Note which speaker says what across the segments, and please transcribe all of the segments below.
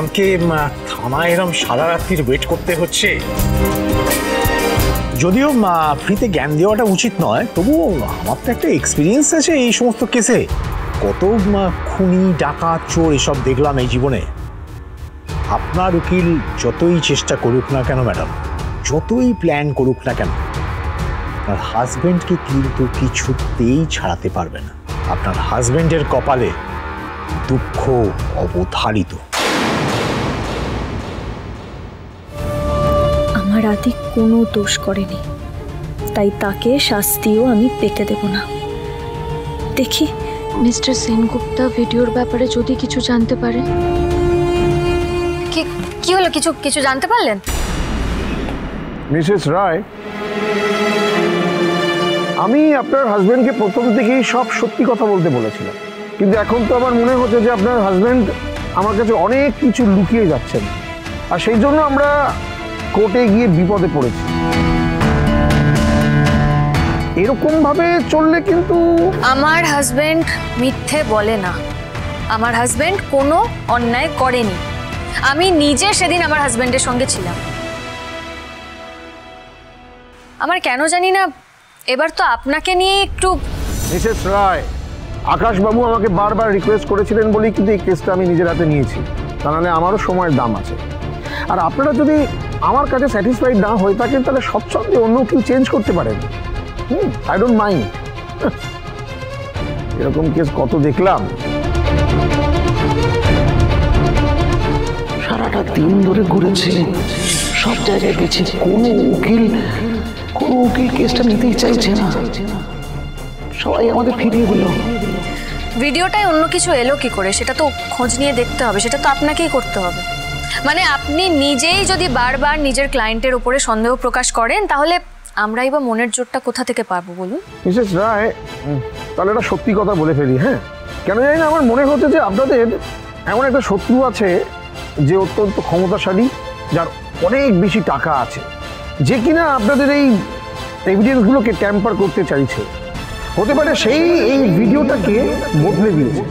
Speaker 1: ম্যাডামকে থানায় এরম সারা রাত্রির ওয়েট করতে হচ্ছে। যদিও ফ্রিতে জ্ঞান দেওয়াটা উচিত নয়, তবুও আমার তো একটা এক্সপিরিয়েন্স আছে এই সমস্ত কেসে। কত খুনি, ডাকাত, চোর এসব দেখলাম এই জীবনে। আপনার উকিল যতই চেষ্টা করুক না কেন ম্যাডাম, যতই প্ল্যান করুক না কেন, আপনার হাজবেন্ডকে কিন্তু কিছুতেই ছাড়াতে পারবে না। আপনার হাজবেন্ডের কপালে দুঃখ অবধারিত।
Speaker 2: আমার আদি কোনো দোষ করেনি, তাই তাকে শাস্তিও আমি পেতে দেব না। দেখি মিস্টার সেনগুপ্তা ভিডিওর ব্যাপারে যদি কিছু জানতে পারে।
Speaker 3: কি হলো, কিছু জানতে পারলেন?
Speaker 4: মিসেস রায়, আমি আপনার হাজবেন্ডকে প্রথম থেকেই সব সত্যি কথা বলতে বলেছিলাম, কিন্তু এখন তো আমার মনে হচ্ছে যে আপনার হাজবেন্ড আমার কাছে অনেক কিছু লুকিয়ে যাচ্ছেন, আর সেই জন্য আমরা কোর্টে গিয়ে বিপদে পড়েছি। এরকম ভাবে চললে কিন্তু।
Speaker 3: আমার হাজবেন্ড মিথ্যে বলে না, আমার হাজবেন্ড কোনো অন্যায় করেনি। আমি নিজে সেদিন আমার হাজবেন্ডের সঙ্গে ছিলাম। আমার কেন জানি না এবার তো আপনাকে নিয়ে একটু।
Speaker 4: মিসেস রায়, আকাশবাবু আমাকে বারবার রিকোয়েস্ট করেছিলেন বলেই কিন্তু এই কেসটা আমি নিজের হাতে নিয়েছি, তা নাহলে আমারও সময়ের দাম আছে। আর আপনারা যদি আমার কাছে স্যাটিসফাইড না হয়ে থাকেন তাহলে সবসময় অন্য কেউ চেঞ্জ করতে পারেন। I don't mind. এরকম কেস কত দেখলাম।
Speaker 5: সারাটা দিন ধরে ঘুরেছে, সব জায়গায় গেছে, কোনো উকিল কেসটা নিতেই চাইছে না। সবাই আমাদের ফিরিয়ে দিল।
Speaker 3: ভিডিওটায় অন্য কিছু এলো কি করে সেটা তো খোঁজ নিয়ে দেখতে হবে, সেটা তো আপনাকেই করতে হবে। মানে আপনি নিজেই যদি বারবার নিজের ক্লায়েন্টের উপরে সন্দেহ প্রকাশ করেন তাহলে আমরাই বা মনের জোরটা কোথা থেকে পাবো বলুন?
Speaker 4: মিসেস রায়, তাহলে এটা সত্যি কথা বলে ফেলি। হ্যাঁ, কেন জানি না আমার মনে হচ্ছে যে আপনাদের এমন একটা শত্রু আছে যে অত্যন্ত ক্ষমতাশালী, যার অনেক বেশি টাকা আছে, যে কিনা আপনাদের এই এভিডেন্সগুলোকে ট্যাম্পার করতে চাইছে। হতে পারে সেই এই ভিডিওটাকে বদলে দিয়েছে।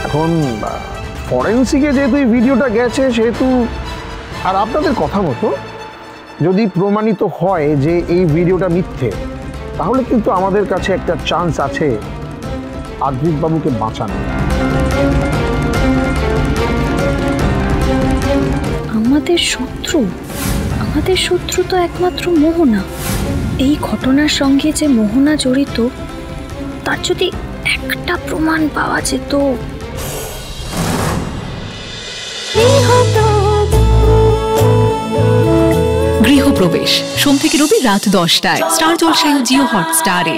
Speaker 4: এখন ফরেন্সিকে যেহেতু এই ভিডিওটা গেছে সেহেতু, আর আপনাদের কথা মতো যদি প্রমাণিত হয় যে এই ভিডিওটা মিথ্যে, তাহলে কিন্তু আমাদের কাছে একটা চান্স আছে আদ্রিত বাবুকে বাঁচানো।
Speaker 2: আমাদের শত্রু তো একমাত্র মোহনা। এই ঘটনার সঙ্গে যে মোহনা জড়িত তার যদি একটা প্রমাণ পাওয়া যেত।
Speaker 6: গৃহপ্রবেশ সোম থেকে রবি রাত 10টায় স্টার জলসায় ও জিও হটস্টারে।